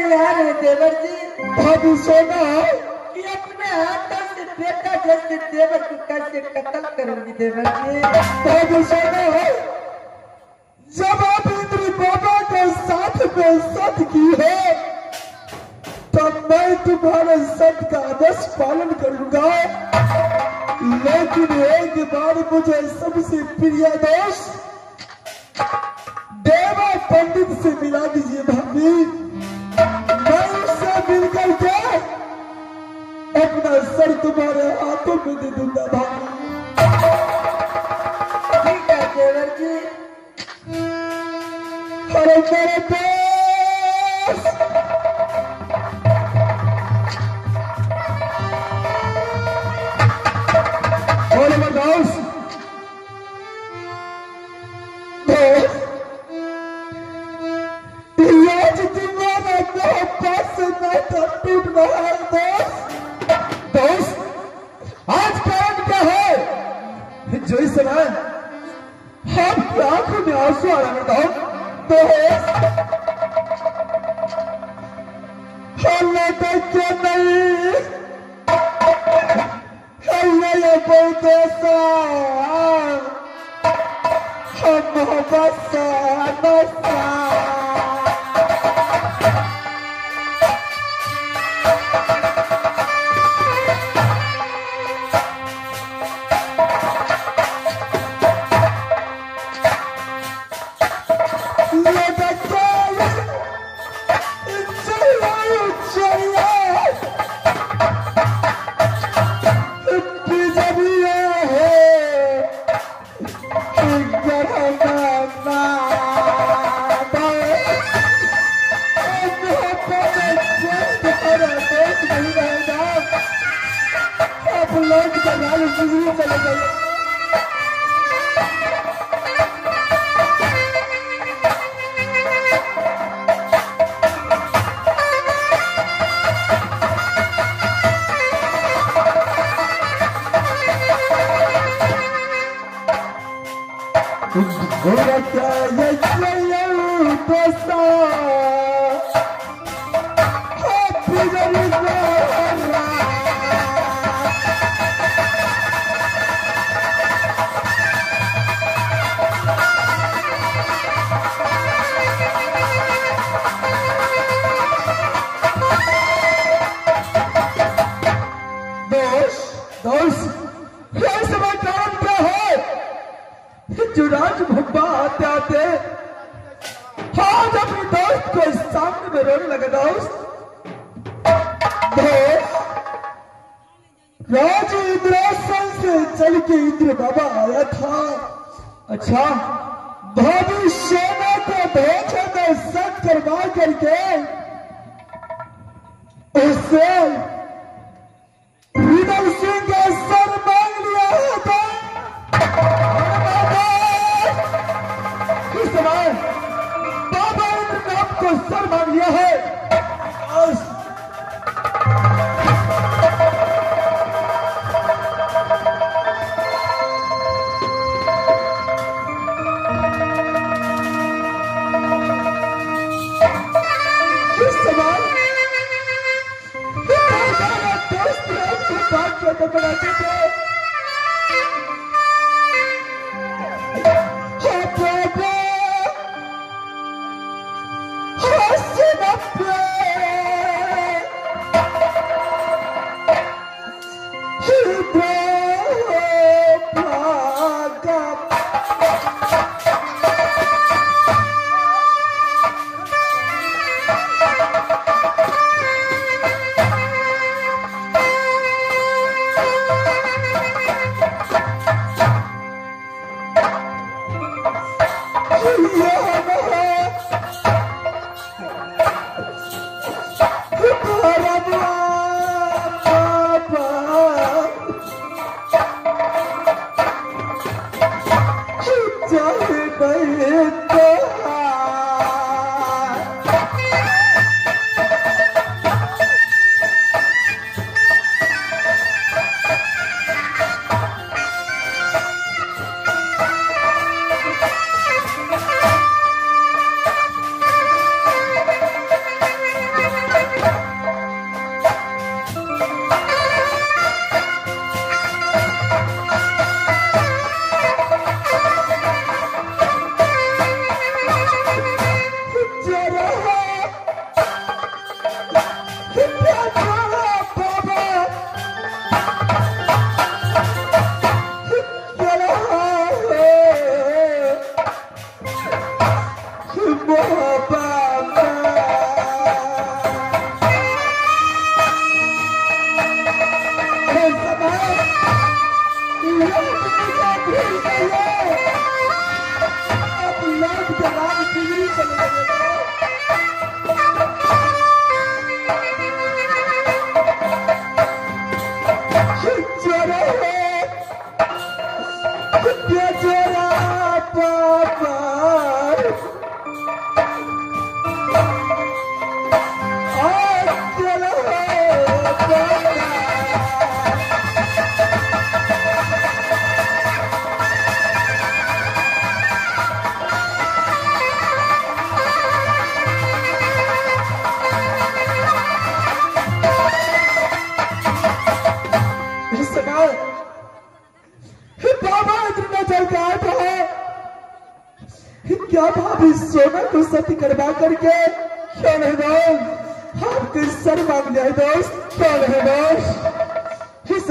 तैयार है देवर जी। भाभी सोना कि अपने हाथों से बेटा जैसे देवर को कैसे कत्ल करूंगी देवर जी। भाभी सोना जब आप इंद्र बाबा के साथ में सत की है तब मैं तुम्हारे सत का आदर्श पालन करूंगा, लेकिन एक बार मुझे सबसे प्रिय दोस्त देवा पंडित से मिला दीजिए भाभी। मैं उससे मिलकर के अपना सर तुम्हारे हाथों में दे दूंगा भाभी। ठीक है देवर जी। अरे मेरे दोस्त बोले मैं दोस्त आज तुम्हारा मोहब्बत से नाता टूट रहा है दोस्त। आज कारण क्या है जो इस समय आपकी आंखों में आंसू आ रहा है दोस्त? हल्ला तक क्या नहीं हल्ला ये बहुत ऐसा हम मोहब्बत से नशा राज इंद्रासन से चल के इंद्र बाबा आया था। अच्छा भाभी सेना को धोखे में सत करवा करके उससे विदल सिंह का सर मांग लिया था। इस समय बाबा इंद्र ने आपको सर मांग लिया है। क्या भाभी सोना को सती करवा करके कौन है दोस्त? आपके सर मांग जाए दोस्त, कौन है दोस्त? इस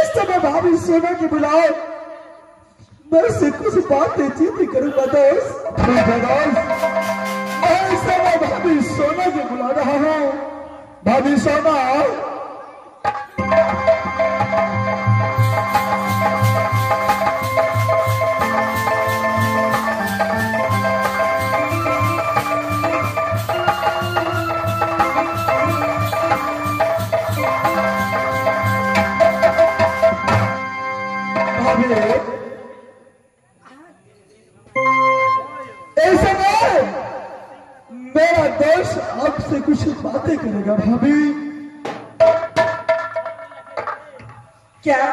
समय भाभी सोना की बुलाओ, मैं से कुछ बातें चीती करूंगा दोस्त। ठीक है दोस्त, मैं इस समय भाभी सोना की बुला रहा हूँ। भाभी सोना, मेरा दोस्त आपसे कुछ बातें करेगा भाभी। क्या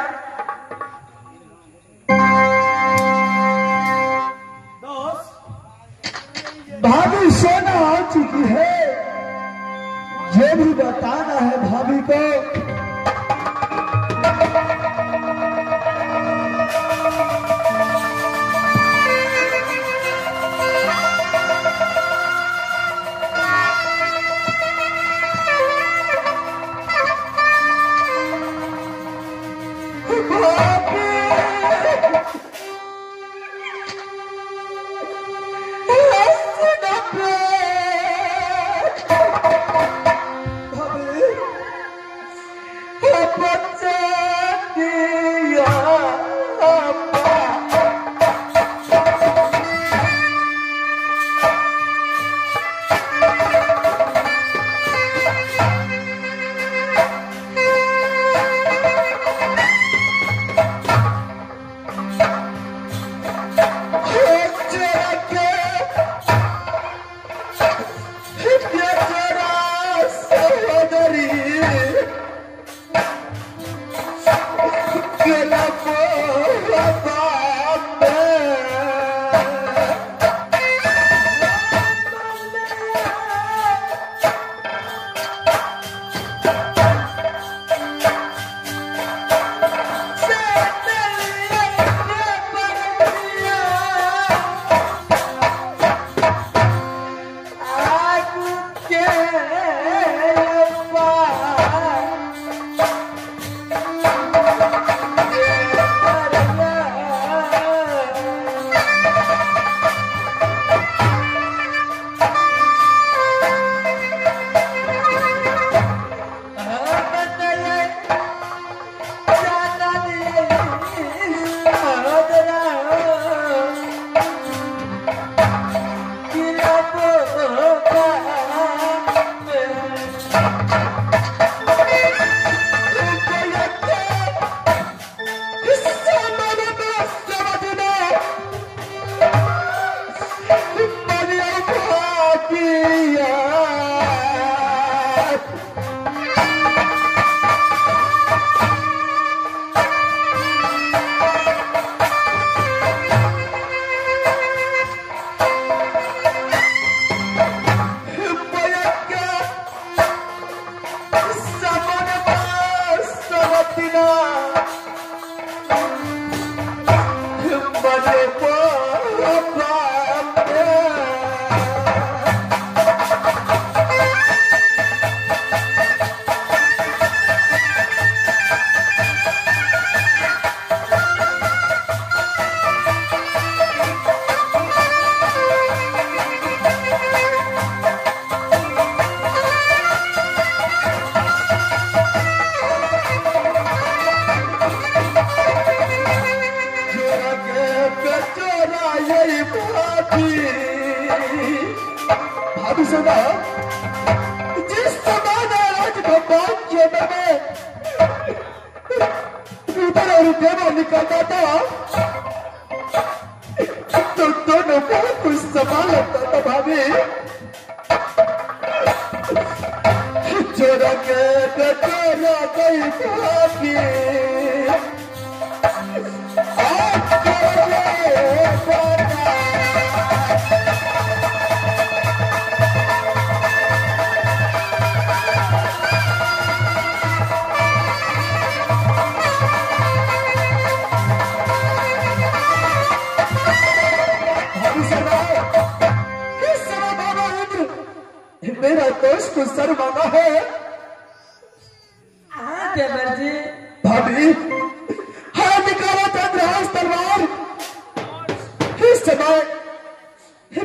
भाभी सोना आ चुकी है, ये भी बताना है भाभी को। भाभी सुना, जिस समय आज भगवान क्षेत्र में उधर और देवा निकलता था तो दोनों को कुछ समान लगता था भाभी। चोरा के चोरा गई भाभी, मेरा दोस्त को सर मांगा है। हाँ देवर जी। भाभी, हाँ निकालो चंद्रहास तलवार। इस समय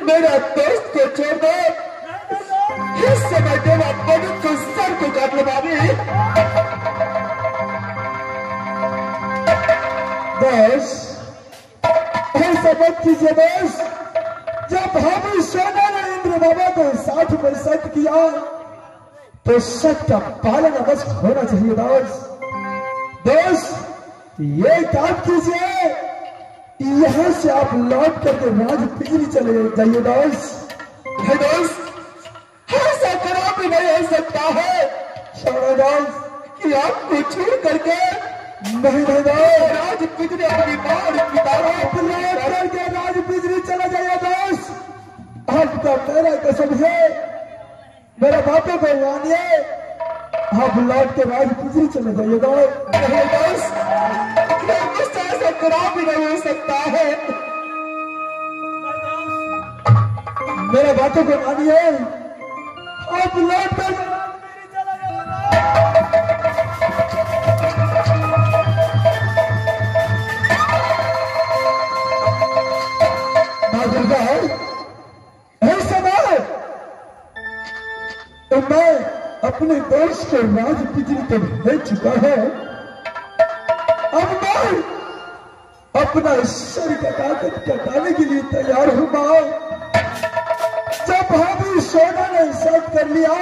मेरा दोस्त को छोड़ दो। इस समय मेरा दोस्त को सर को काट लो भाभी। दोस्त, ऐसा मत कीजिए दोस्त। जब भाभी सोना ने इंद्र बाबा को 60 में सत्य किया तो सत्य का पालन अवश्य होना चाहिए दोस्त। दोस्त, ये काम कीजिए, यहां से आप लौट करके राज पिछली चले जाइए दोस्त। है दोस्त, ऐसा खराब भी नहीं हो सकता है दोस्त कि आपको छोड़ करके नहीं राज पिछले अपनी मां और पिता करके राज पिछली चला जाइए दोस्त। आपका मेरा कसम है, मेरा बातों को मानिए, आप लौट के राज पिछली चले जाइए दोस्त। मुझसे ऐसा खराब भी नहीं हो सकता है। मेरा बातों को मानिए, आप लौट कर तो मैं अपने दोस्त को राज पिछली तो भेज चुका है। अब मैं अपना शरीर का ताकत कटाने के लिए तैयार हूं। मां, जब भाभी सोना ने शर्त कर लिया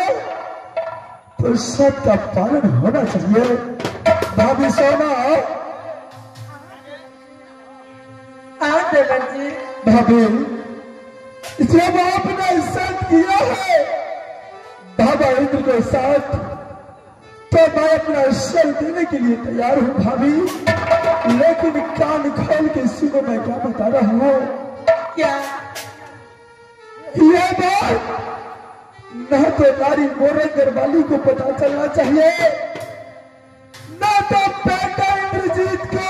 तो शर्त का पालन होना चाहिए। भाभी सोना। हाँ देवर जी। भाभी, जब आपने शर्त किया है बाबा इंद्र के साथ, तो मैं अपना शर देने के लिए तैयार हूं भाभी। लेकिन कान खोल के सुनो, मैं क्या बता रहा हूं। क्या? ये बात न तो नारी मोरे घरवाली को पता चलना चाहिए, न तो बेटा इंद्रजीत को।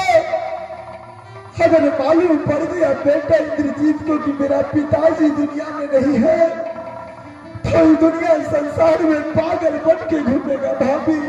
अगर मालूम पड़ गया बेटा इंद्रजीत को कि मेरा पिताजी दुनिया में नहीं है, तो दुनिया संसार में पागल बन के घूमेगा भाभी।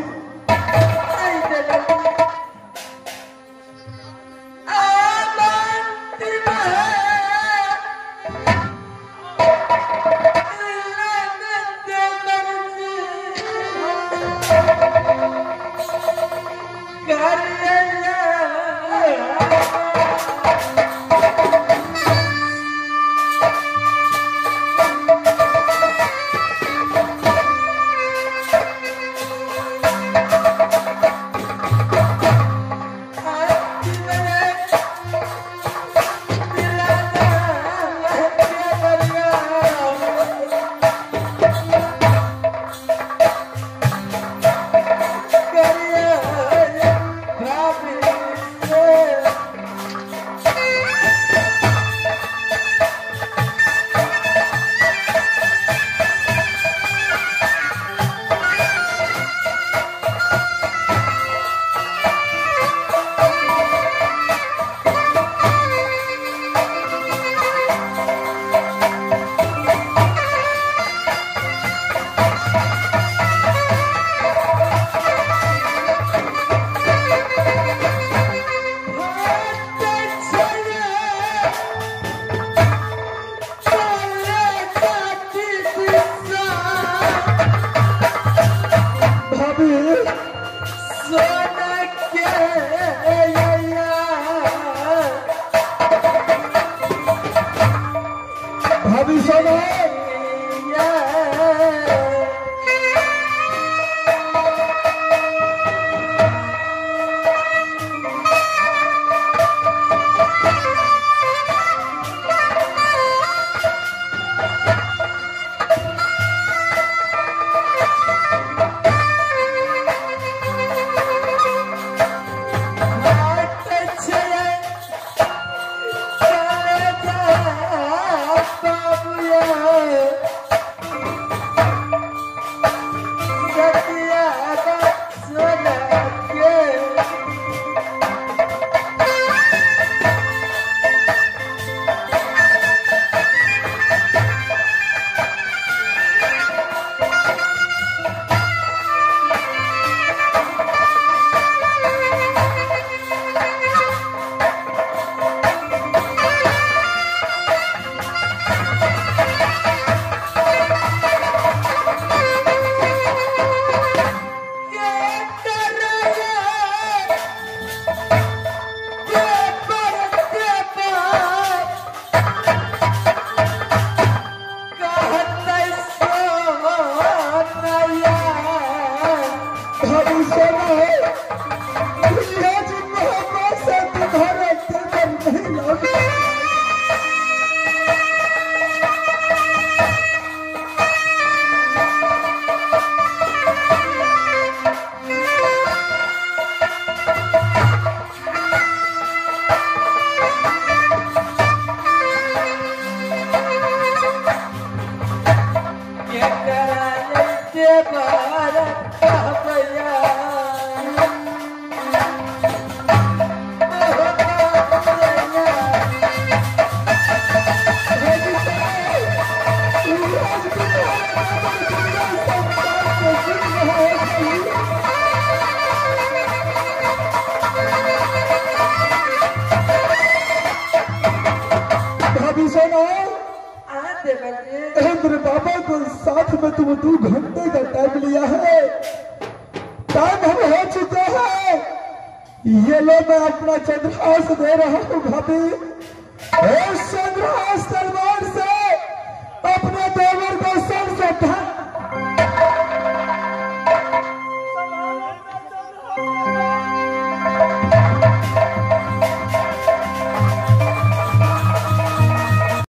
तुम्हारा भैया भाभी सुनो, देवर मेरे बाबा को साथ में तुम 2 घंटे का टाइम लिया है। टाइम हम हो चुके हैं। ये लो मैं अपना चंद्रहास दे रहा हूँ भाभी। चंद्रहास